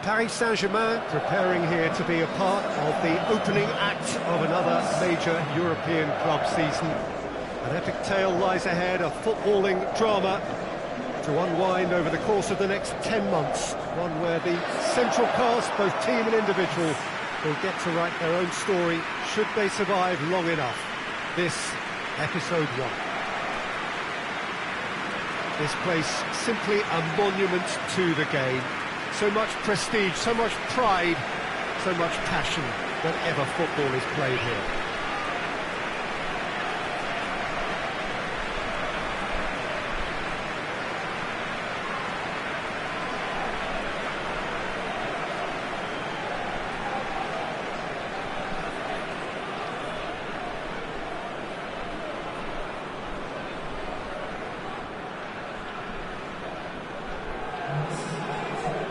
Paris Saint-Germain preparing here to be a part of the opening act of another major European club season. An epic tale lies ahead, a footballing drama to unwind over the course of the next 10 months. One where the central cast, both team and individual, will get to write their own story should they survive long enough. This, episode 1. This place simply a monument to the game. So much prestige, so much pride, so much passion whenever football is played here.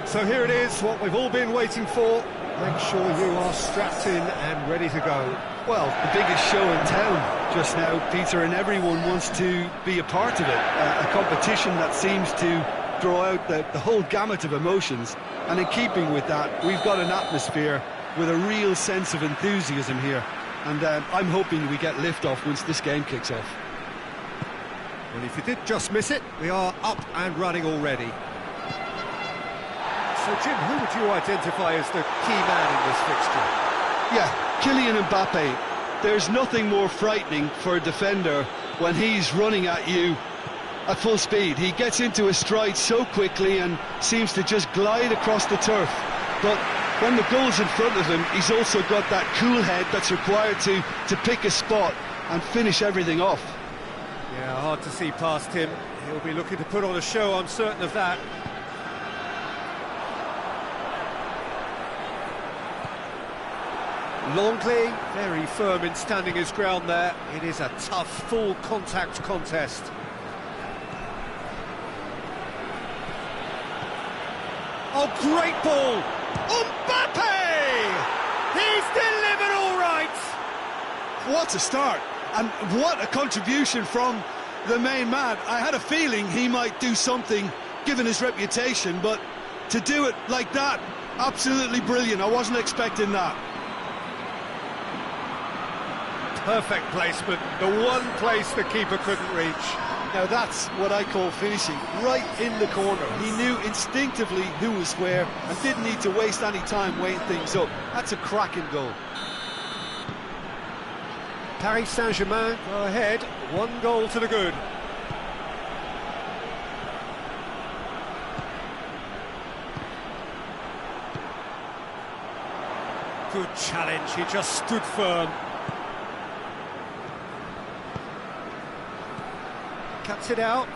So here it is, what we've all been waiting for. Make sure you are strapped in and ready to go. Well, the biggest show in town just now, Peter, and everyone wants to be a part of it. A competition that seems to draw out the whole gamut of emotions. And in keeping with that, we've got an atmosphere with a real sense of enthusiasm here. And I'm hoping we get lift-off once this game kicks off. Well, if you did just miss it, we are up and running already. So, Jim, who would you identify as the key man in this fixture? Yeah, Kylian Mbappe. There's nothing more frightening for a defender when he's running at you at full speed. He gets into a stride so quickly and seems to just glide across the turf. But when the goal's in front of him, he's also got that cool head that's required to pick a spot and finish everything off. Yeah, hard to see past him. He'll be looking to put on a show, I'm certain of that. Longley, very firm in standing his ground there. It is a tough, full contact contest. Oh, great ball! Mbappe! He's delivered all right! What a start, and what a contribution from the main man. I had a feeling he might do something, given his reputation, but to do it like that, absolutely brilliant. I wasn't expecting that. Perfect placement, the one place the keeper couldn't reach. Now that's what I call finishing, right in the corner. He knew instinctively who was where and didn't need to waste any time weighing things up. That's a cracking goal. Paris Saint-Germain go ahead, 1 goal to the good. Good challenge, he just stood firm. Cuts it out.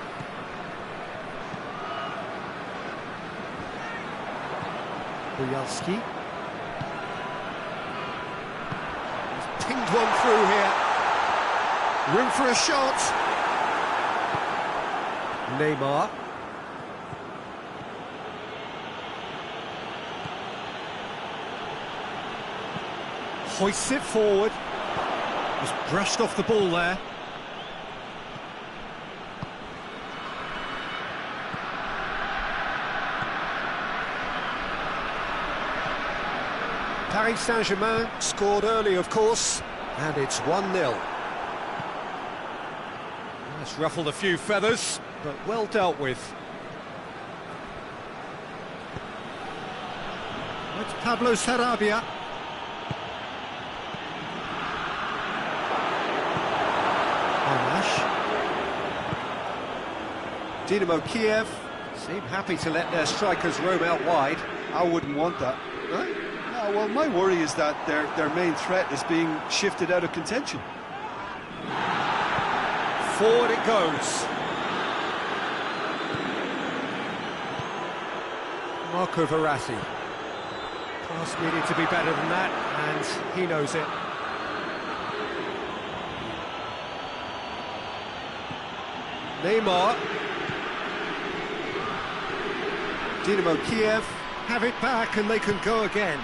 Bujalski. He's pinged one through here. Room for a shot. Neymar. Hoists it forward. Just brushed off the ball there. Paris Saint-Germain scored early, of course, and it's 1-0. That's ruffled a few feathers, but well dealt with. It's Pablo Sarabia. Omash. Dynamo Kiev seem happy to let their strikers roam out wide. I wouldn't want that. Right? Well, my worry is that their main threat is being shifted out of contention. Forward it goes. Marco Verratti. Pass needed to be better than that, and he knows it. Neymar. Dynamo Kiev have it back and they can go again.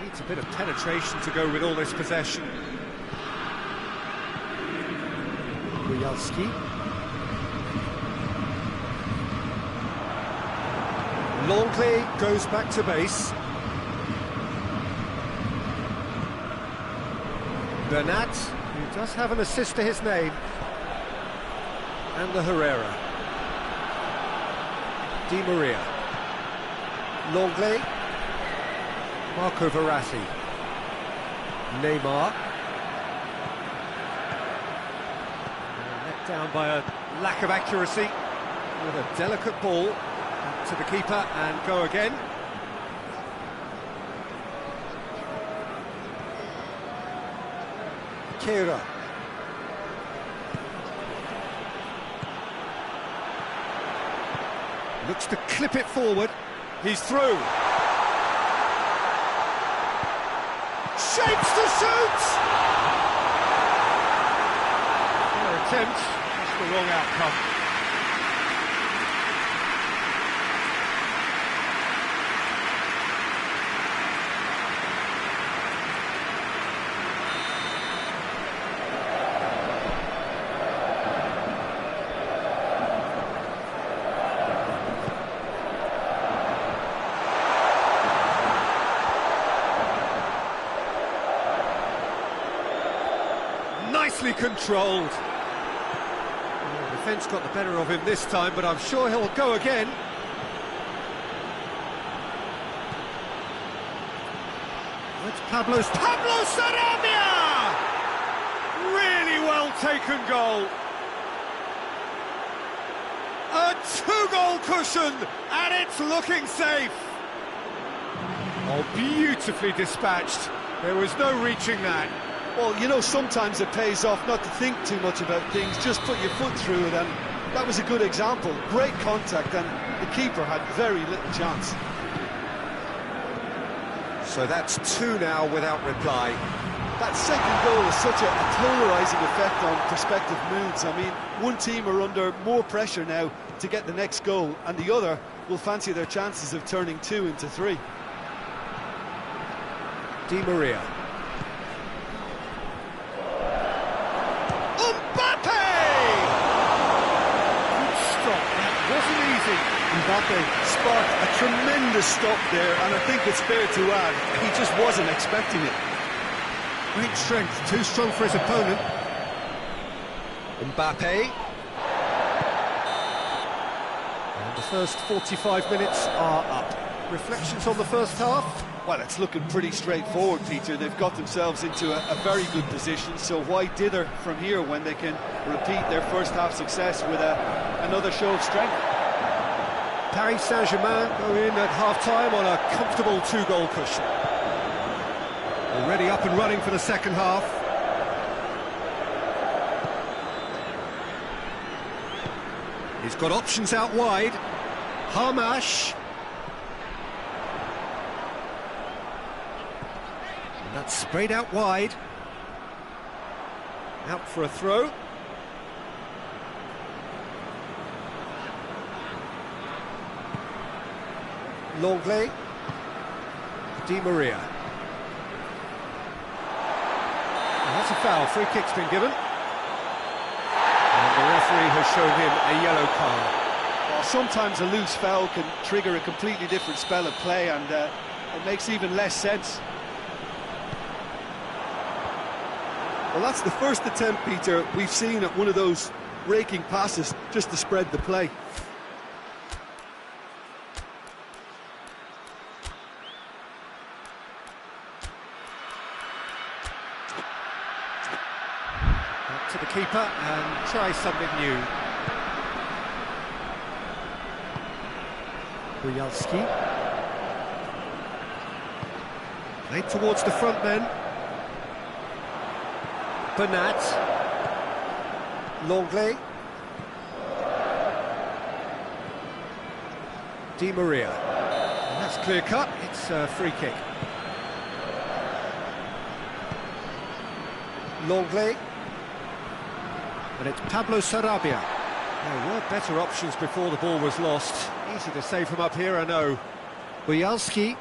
Needs a bit of penetration to go with all this possession. Bujalski. Longley goes back to base. Bernat, who does have an assist to his name. And the Herrera. Di Maria. Longley. Marco Verratti. Neymar. Let down by a lack of accuracy. With a delicate ball to the keeper and go again. Kehrer. Looks to clip it forward. He's through. Shapes to shoot! Their attempt, just the wrong outcome. Nicely controlled. The defence got the better of him this time, but I'm sure he'll go again. It's Pablo Sarabia! Really well taken goal. A two-goal cushion, and it's looking safe. Oh, beautifully dispatched. There was no reaching that. Well, you know, sometimes it pays off not to think too much about things, just put your foot through it, and that was a good example. Great contact, and the keeper had very little chance. So that's two now without reply. That second goal has such a polarising effect on prospective moods. I mean, one team are under more pressure now to get the next goal, and the other will fancy their chances of turning 2 into 3. Di Maria. Mbappe sparked a tremendous stop there, and I think it's fair to add, he just wasn't expecting it. Great strength, too strong for his opponent. Mbappe. And the first 45 minutes are up. Reflections on the first half? Well, it's looking pretty straightforward, Peter. They've got themselves into a very good position, so why dither from here when they can repeat their first half success with another show of strength? Paris Saint-Germain go in at half-time on a comfortable two-goal cushion. Already up and running for the second half. He's got options out wide. Hamash. And that's sprayed out wide. Out for a throw. Longley, Di Maria. And that's a foul, free kick's been given. And the referee has shown him a yellow card. Well, sometimes a loose foul can trigger a completely different spell of play, and it makes even less sense. Well, that's the first attempt, Peter, we've seen at one of those raking passes just to spread the play. To the keeper and try something new. Bujalski. Played towards the front then. Bernat. Longley. Di Maria. And that's clear cut, it's a free kick. Longley. And it's Pablo Sarabia. There were better options before the ball was lost. Easy to save from up here, I know. Bujalski.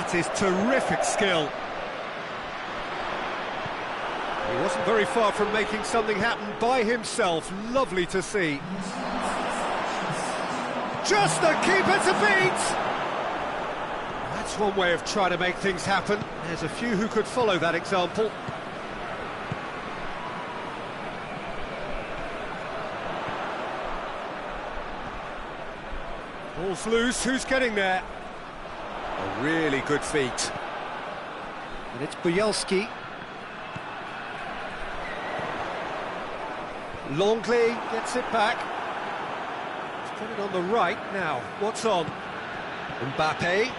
That is terrific skill. He wasn't very far from making something happen by himself. Lovely to see. Just the keeper to beat! That's one way of trying to make things happen. There's a few who could follow that example. Ball's loose, who's getting there? A really good feat. And it's Bielski. Longley gets it back. He's put it on the right now. What's on? Mbappe.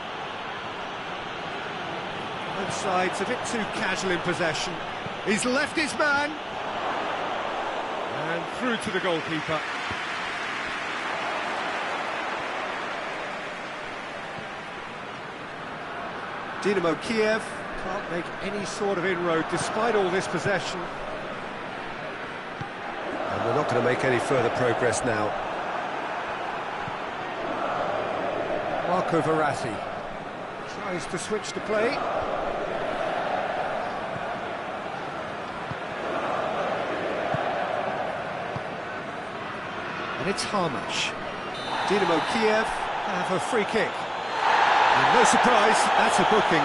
Both sides a bit too casual in possession. He's left his man. And through to the goalkeeper. Dynamo Kiev can't make any sort of inroad despite all this possession. And we're not going to make any further progress now. Marco Verratti tries to switch the play. And it's Harmash. Dynamo Kiev have a free kick. And no surprise, that's a booking.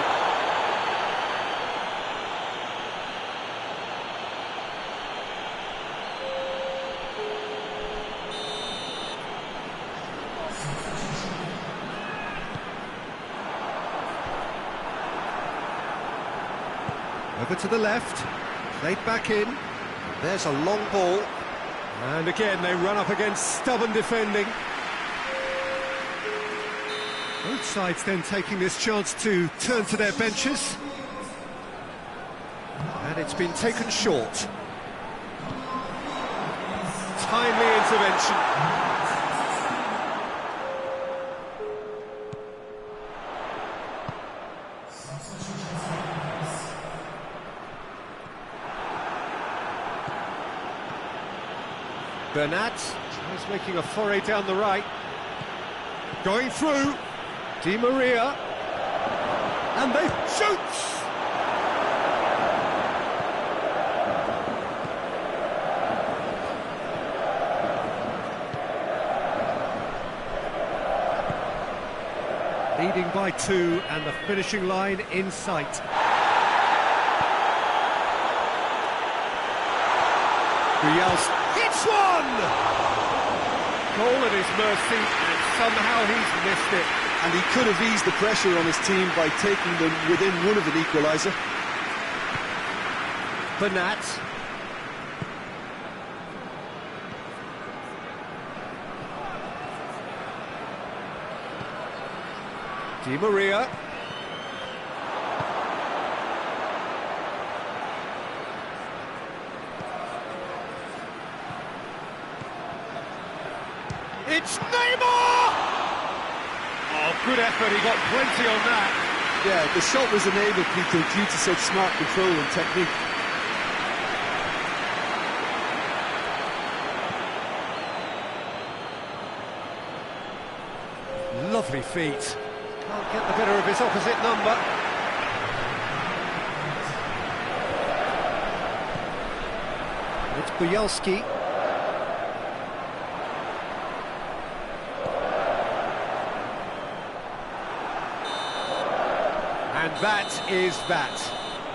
Over to the left, played back in. There's a long ball. And again, they run up against stubborn defending. Both sides then taking this chance to turn to their benches. And it's been taken short. Timely intervention. Bernat tries making a foray down the right. Going through. Di Maria, and they shoots! Leading by 2, and the finishing line in sight. Bielski hits one! Goal at his mercy, and somehow he's missed it. And he could have eased the pressure on his team by taking them within one of an equaliser. Bernat. Di Maria. It's Neymar! Oh, good effort, he got plenty on that. Yeah, the shot was enabled, Peter, due to such smart control and technique. Lovely feet. Can't get the better of his opposite number. It's Bielski. And that is that.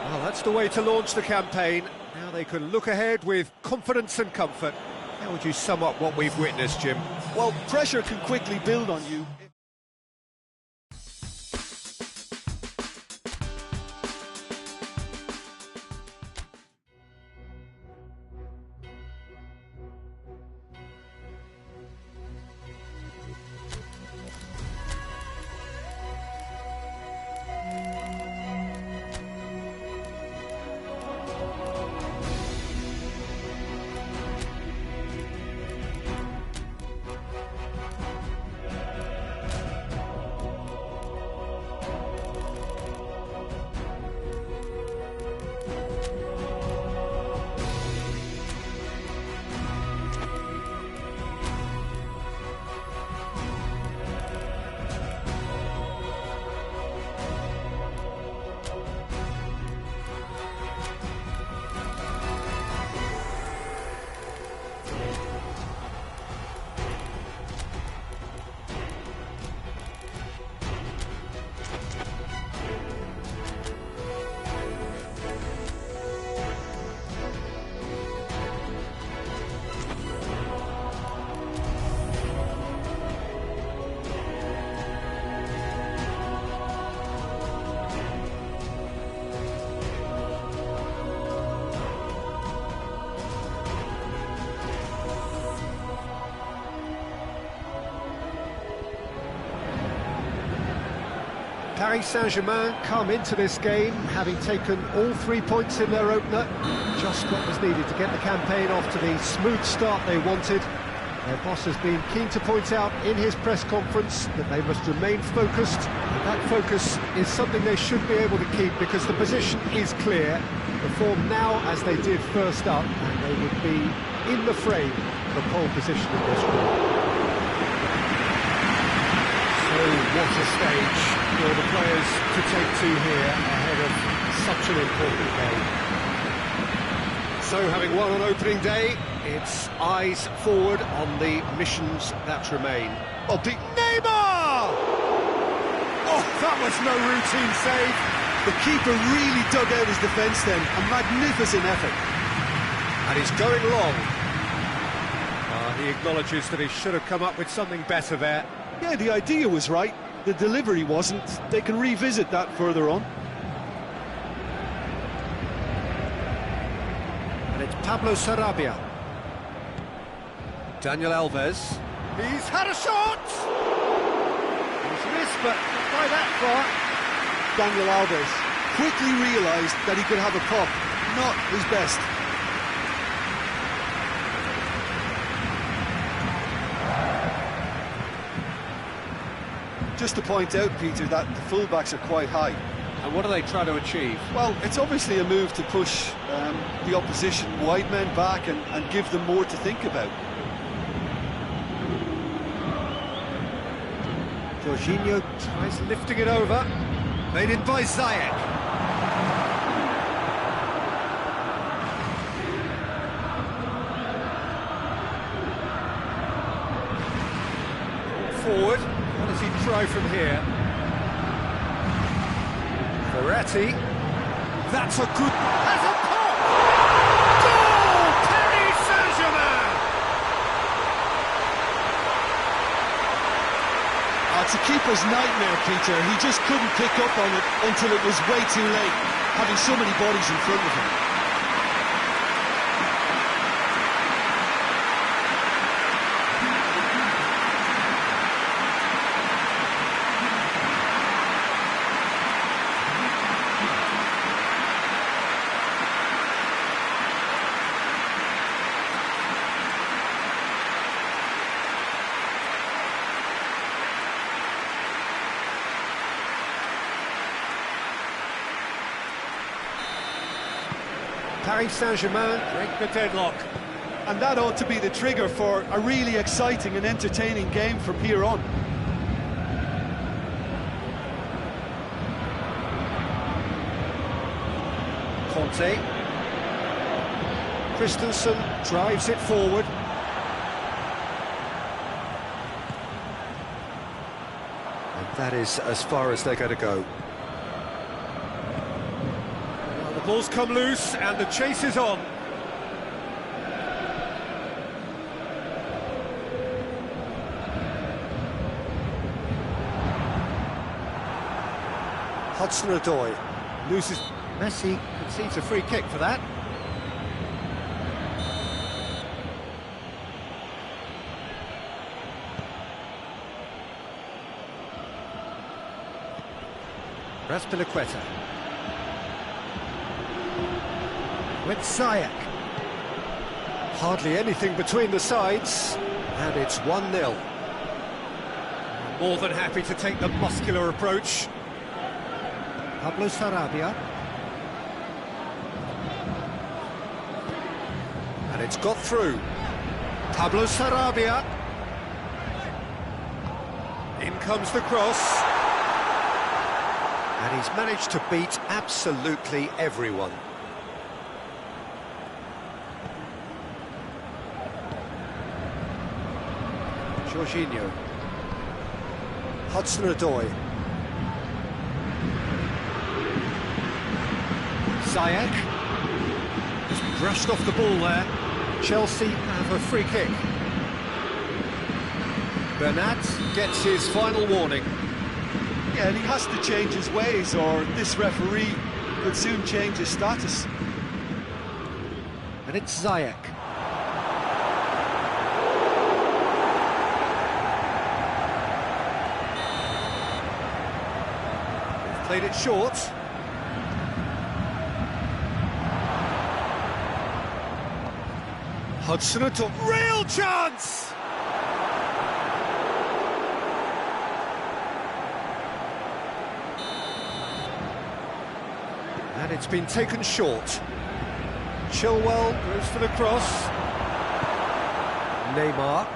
Well, that's the way to launch the campaign. Now they can look ahead with confidence and comfort. How would you sum up what we've witnessed, Jim? Well, pressure can quickly build on you. Paris Saint-Germain come into this game having taken all 3 points in their opener. Just what was needed to get the campaign off to the smooth start they wanted. Their boss has been keen to point out in his press conference that they must remain focused. And that focus is something they should be able to keep because the position is clear. Perform now as they did first up and they would be in the frame for pole position in this group. So what a stage for the players to take to here ahead of such an important game. So having won on opening day, it's eyes forward on the missions that remain. Oh, Neymar! Oh, that was no routine save. the keeper really dug out his defence then. A magnificent effort. And he's going long. He acknowledges that he should have come up with something better there. Yeah, the idea was right. The delivery wasn't. They can revisit that further on. And it's Pablo Sarabia. Daniel Alves. He's had a shot! He's missed, but not by that far. Daniel Alves quickly realised that he could have a pop. Not his best. Just to point out, Peter, that the fullbacks are quite high. And what are they trying to achieve? Well, it's obviously a move to push the opposition wide men back and give them more to think about. Jorginho tries lifting it over. Made in by Ziyech. Forward. What does he try from here? Verratti. That's a good... That's a pop! Goal! Paris Saint-Germain! It's a keeper's nightmare, Peter. He just couldn't pick up on it until it was way too late, having so many bodies in front of him. Paris Saint-Germain break the deadlock. And that ought to be the trigger for a really exciting and entertaining game from here on. Conte. Christensen drives it forward. And that is as far as they're going to go. The ball's come loose and the chase is on. Hudson-Odoi loses. Messi concedes a free kick for that. Azpilicueta. With Ziyech. Hardly anything between the sides, and it's 1-0. More than happy to take the muscular approach. Pablo Sarabia. And it's got through. Pablo Sarabia. In comes the cross. And he's managed to beat absolutely everyone. Jorginho. Hudson-Odoi. Ziyech. Just brushed off the ball there. Chelsea have a free kick. Bernat gets his final warning. Yeah, and he has to change his ways, or this referee could soon change his status. And it's Ziyech. Played it short. Hudson Odoi, real chance! And it's been taken short. Chilwell goes for the cross. Neymar.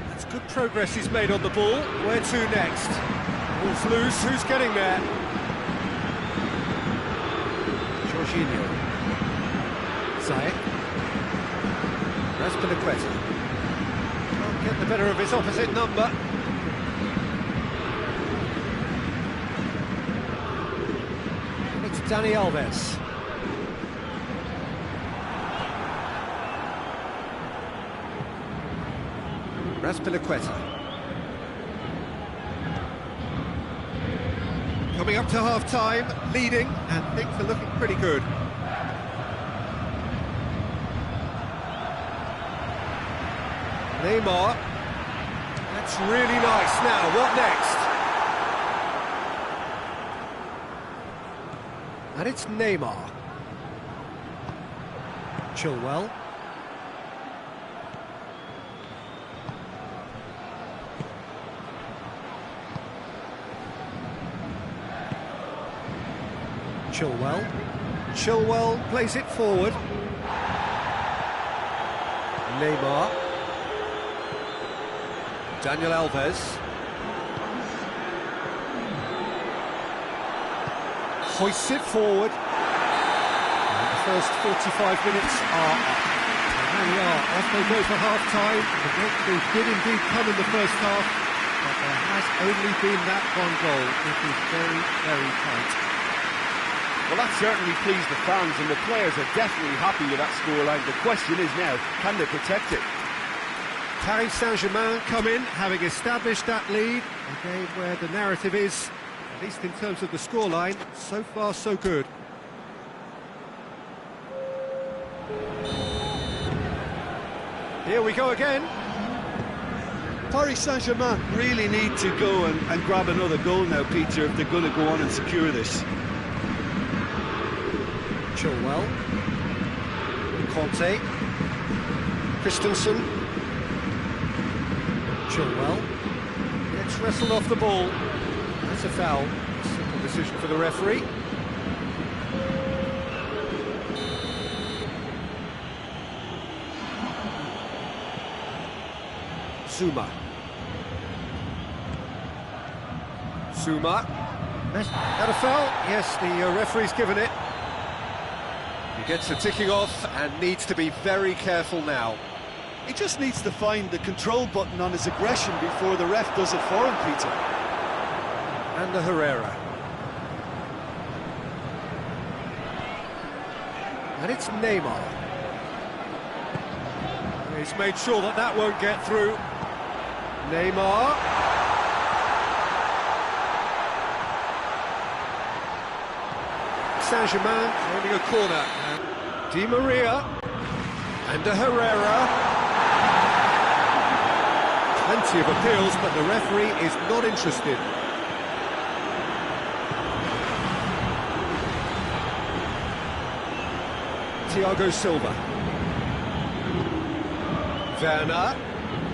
That's good progress he's made on the ball. Where to next? Ball's loose, who's getting there? Jorginho. Ziyech. Azpilicueta. Can't get the better of his opposite number. It's Dani Alves. Azpilicueta. Coming up to half-time, leading, and things are looking pretty good. Neymar. That's really nice. Now, what next? And it's Neymar. Chilwell. Chilwell plays it forward. Neymar. Daniel Alves. Hoists it forward. And the first 45 minutes are up. And there we are, off they go for half-time. The breakthrough did indeed come in the first half, but there has only been that one goal. It is very, very tight. Well, that certainly pleased the fans, and the players are definitely happy with that scoreline. The question is now, can they protect it? Paris Saint-Germain come in, having established that lead, a game where the narrative is, at least in terms of the scoreline, so far so good. Here we go again. Paris Saint-Germain really need to go and grab another goal now, Peter, if they're going to go on and secure this. Chilwell. Conte. Christensen. Chilwell gets wrestled off the ball. That's a foul. Simple decision for the referee. Zouma. That a foul? Yes, the referee's given it. He gets the ticking off and needs to be very careful now. He just needs to find the control button on his aggression before the ref does it for him, Peter. And the Herrera. And it's Neymar. He's made sure that that won't get through. Neymar. Saint-Germain claiming a corner. Di Maria. And a Herrera. Plenty of appeals, but the referee is not interested. Thiago Silva. Werner.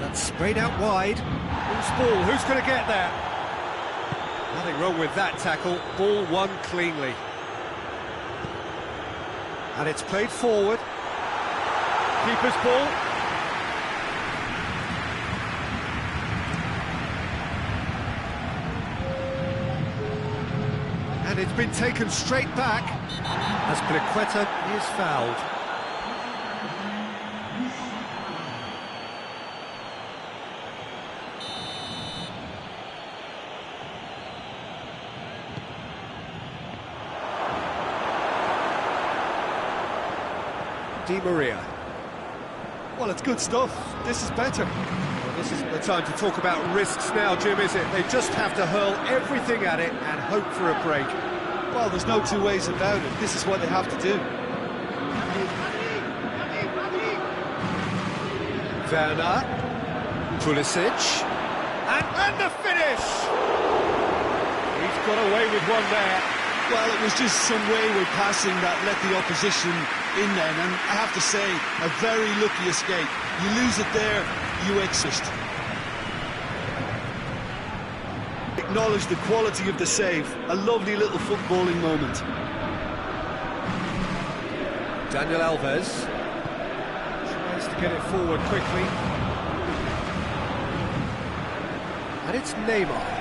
That's sprayed out wide. Loose ball, who's going to get there? Nothing wrong with that tackle. Ball won cleanly. And it's played forward. Keeper's ball. And it's been taken straight back as Azpilicueta is fouled. Di Maria. Well, it's good stuff. This is better. Well, this isn't the time to talk about risks now, Jim, is it? They just have to hurl everything at it and hope for a break. Well, there's no two ways about it. This is what they have to do. Werner. Pulisic. And the finish! got away with one there. Well, it was just some wayward passing that let the opposition in then, and I have to say, a very lucky escape. You lose it there, you exist. Acknowledge the quality of the save. A lovely little footballing moment. Daniel Alves tries to get it forward quickly. And it's Neymar.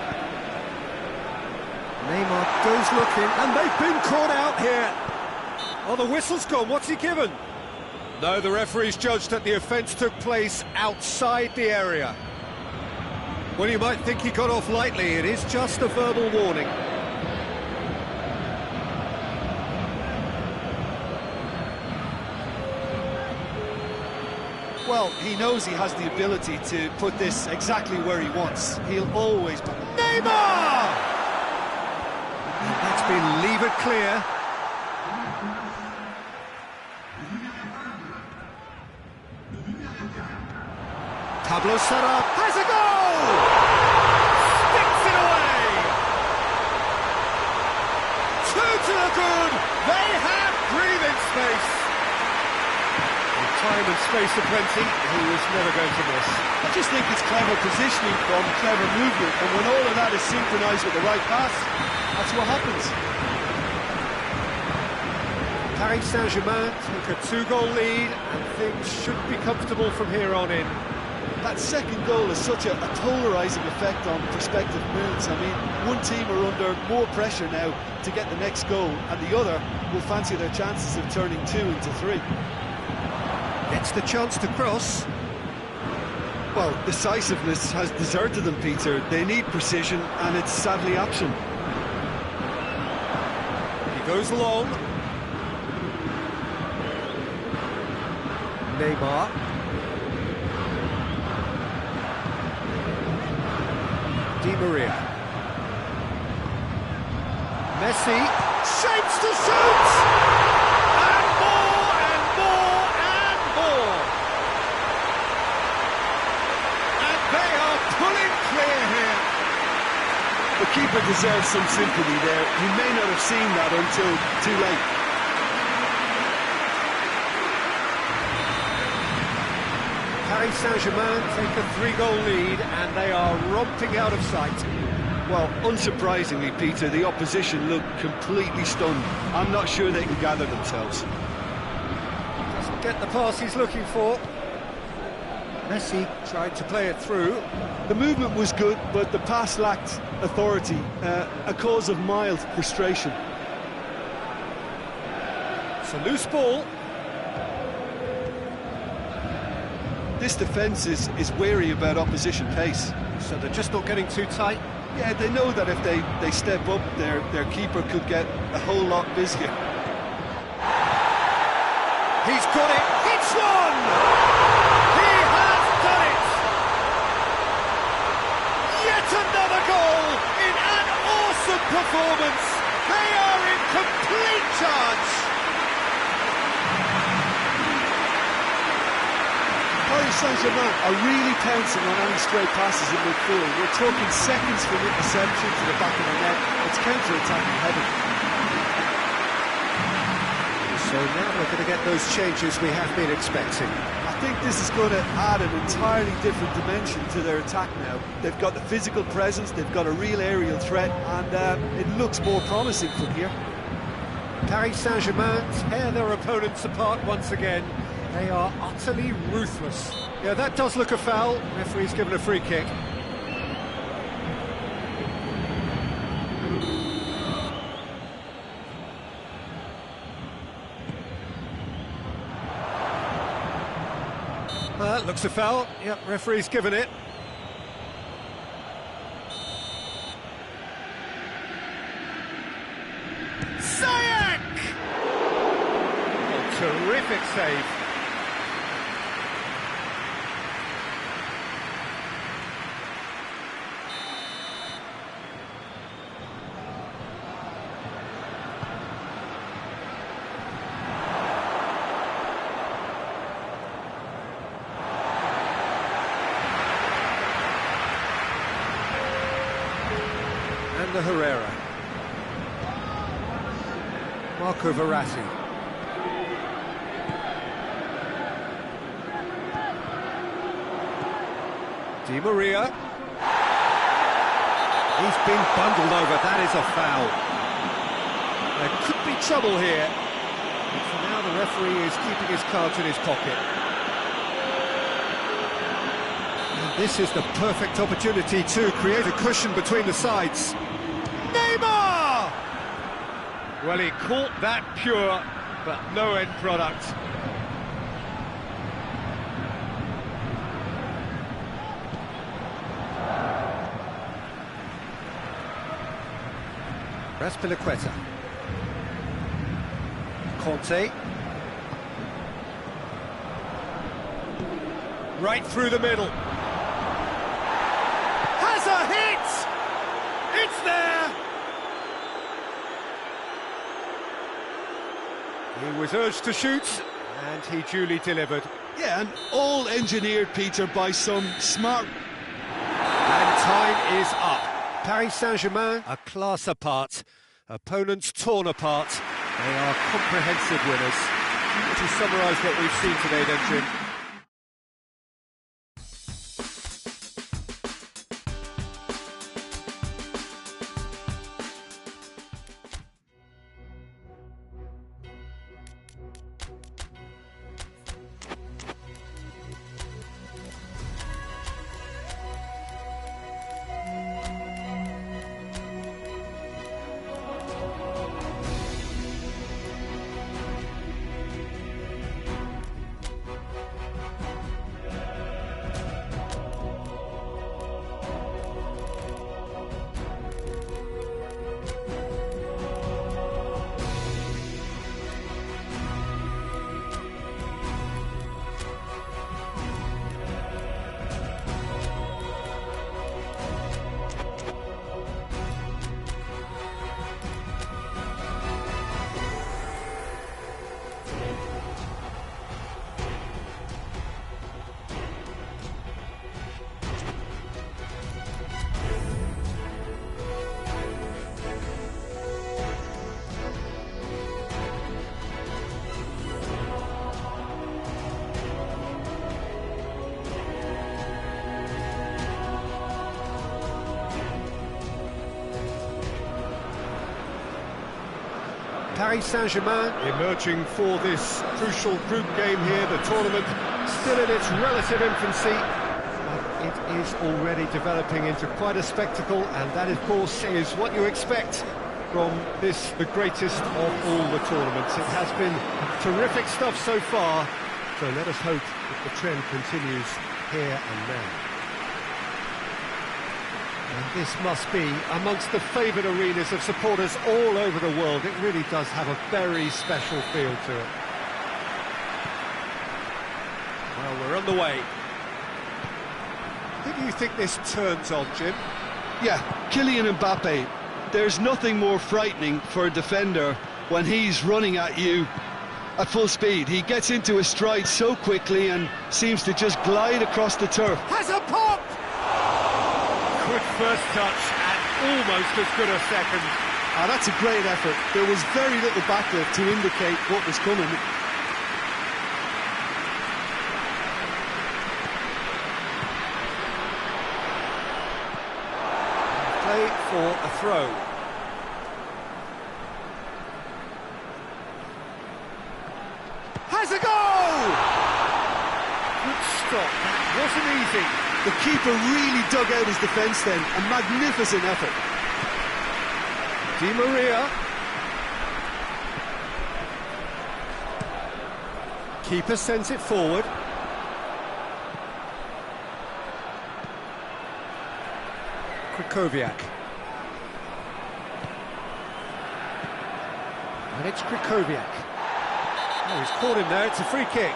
Neymar goes looking, and they've been caught out here. Oh, the whistle's gone. What's he given? No, the referee's judged that the offence took place outside the area. Well, you might think he got off lightly. It is just a verbal warning. Well, he knows he has the ability to put this exactly where he wants. He'll always... Neymar! And that's been levered clear. Pablo Sarabia has a goal! Sticks it away! 2 to the good! They have breathing space! With time and space aplenty, he was never going to miss. I just think it's clever positioning from clever movement, and when all of that is synchronised with the right pass, that's what happens. Paris Saint-Germain took a 2-goal lead, and things should be comfortable from here on in. That second goal has such a polarising effect on prospective moods. I mean, one team are under more pressure now to get the next goal, and the other will fancy their chances of turning 2 into 3. Gets the chance to cross. Well, decisiveness has deserted them, Peter. They need precision, and it's sadly absent. He goes long. Neymar. Di Maria. Messi shapes to shoot! And more and more and more! And they are pulling clear here. The keeper deserves some sympathy there. He may not have seen that until too late. Paris Saint-Germain take a 3-goal lead and they are romping out of sight. Well, unsurprisingly, Peter, the opposition look completely stunned. I'm not sure they can gather themselves. Doesn't get the pass he's looking for. Messi tried to play it through. The movement was good, but the pass lacked authority, a cause of mild frustration. It's a loose ball. This defence is wary about opposition pace. So they're just not getting too tight. Yeah, they know that if they step up, their keeper could get a whole lot busier. He's got it. It's one! He has done it! Yet another goal in an awesome performance. They are in complete charge. Paris Saint-Germain are really pouncing on any stray passes in midfield. We're talking seconds from interception to the back of the net. It's counter-attacking heavy. So now we're going to get those changes we have been expecting. I think this is going to add an entirely different dimension to their attack now. They've got the physical presence, they've got a real aerial threat, and it looks more promising from here. Paris Saint-Germain tear their opponents apart once again. They are utterly ruthless. Yeah, that does look a foul. Referee's given a free kick. That looks a foul. Yep, referee's given it. Ziyech! Oh, terrific save. And the Herrera. Marco Verratti. Di Maria. He's been bundled over, that is a foul. There could be trouble here. But for now, the referee is keeping his cards in his pocket. And this is the perfect opportunity to create a cushion between the sides. Neymar! Well, he caught that pure, but no end product. Azpilicueta. Conte. Right through the middle. Has a hit! It's there! He was urged to shoot, and he duly delivered. Yeah, and all engineered, Peter, by some smart... And time is up. Paris Saint-Germain, a class apart. Opponents torn apart. They are comprehensive winners. Would you summarise what we've seen today then, Jim? Paris Saint-Germain emerging for this crucial group game here, the tournament still in its relative infancy, but it is already developing into quite a spectacle, and that of course is what you expect from this, the greatest of all the tournaments. It has been terrific stuff so far, so let us hope that the trend continues here and now. And this must be amongst the favoured arenas of supporters all over the world. It really does have a very special feel to it. Well, we're on the way. Who do you think this turns on, Jim? Yeah, Kylian Mbappe. There's nothing more frightening for a defender when he's running at you at full speed. He gets into his stride so quickly and seems to just glide across the turf. Has a pop! Good first touch and almost as good a second. Ah, that's a great effort. There was very little backlift to indicate what was coming. Play for a throw. Has a goal! Good stop, that wasn't easy. The keeper really dug out his defence then, a magnificent effort. Di Maria. Keeper sends it forward. Krychowiak. And it's Krychowiak. Oh, he's caught him there, it's a free kick.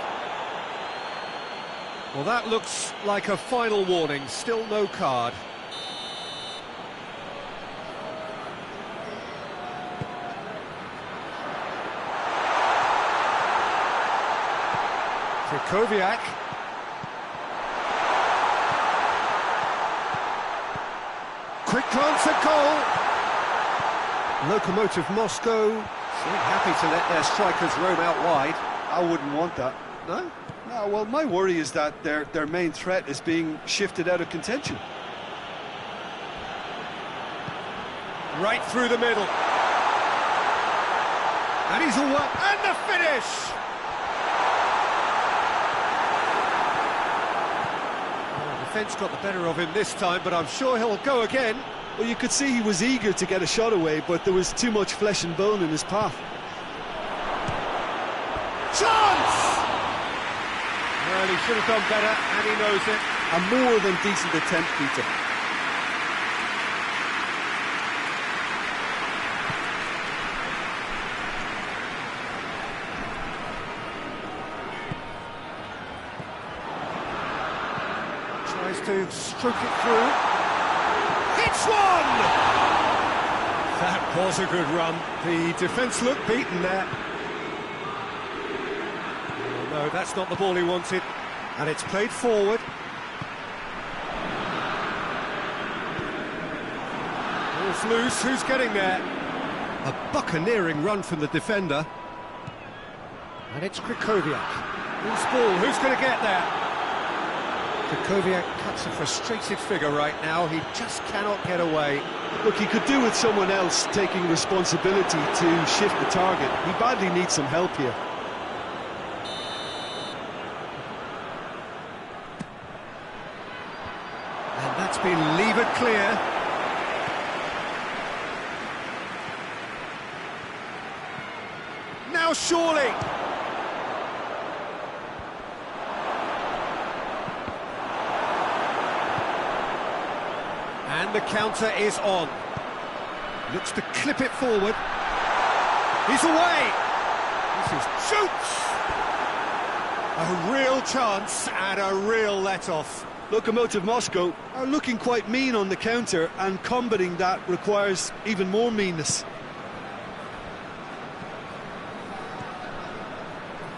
Well, that looks like a final warning, still no card. Krychowiak. Quick glance at goal. Lokomotiv Moscow Seem happy to let their strikers roam out wide. I wouldn't want that. No? No, well, my worry is that their main threat is being shifted out of contention. Right through the middle. And he's away. And the finish! Well, the defence got the better of him this time, but I'm sure he'll go again. Well, you could see he was eager to get a shot away, but there was too much flesh and bone in his path. Chance! Well, he should have done better, and he knows it. A more than decent attempt, Peter. Tries to stroke it through. Hits one! That was a good run. The defence looked beaten there. Oh, no, that's not the ball he wanted. And it's played forward. Ball's loose, who's getting there? A buccaneering run from the defender. And it's Krychowiak. Who's ball, who's going to get there? Krychowiak cuts a frustrated figure right now. He just cannot get away. Look, he could do with someone else taking responsibility to shift the target. He badly needs some help here. And that's been levered clear. Now surely! And the counter is on. Looks to clip it forward. He's away! This is shoots! A real chance and a real let-off. Lokomotiv Moscow are looking quite mean on the counter, and combating that requires even more meanness.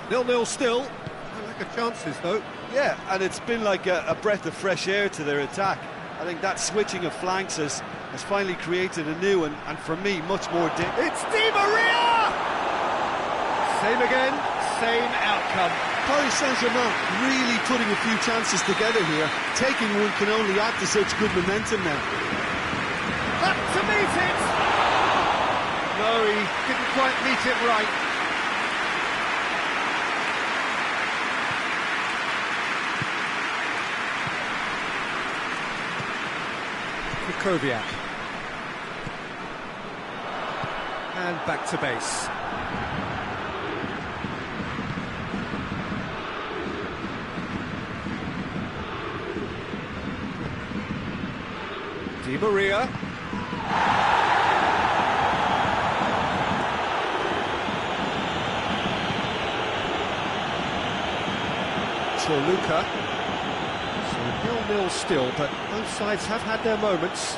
0-0 still. I like the chances, though. Yeah, and it's been like a breath of fresh air to their attack. I think that switching of flanks has finally created a new and for me, much more It's Di Maria! Same again, same outcome. Paris Saint-Germain really putting a few chances together here. Taking one can only add to such good momentum now. Up to meet it! No, he didn't quite meet it right. Krychowiak. And back to base. Di Maria. Chorluka. So 0-0 still, but both sides have had their moments.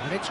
And it's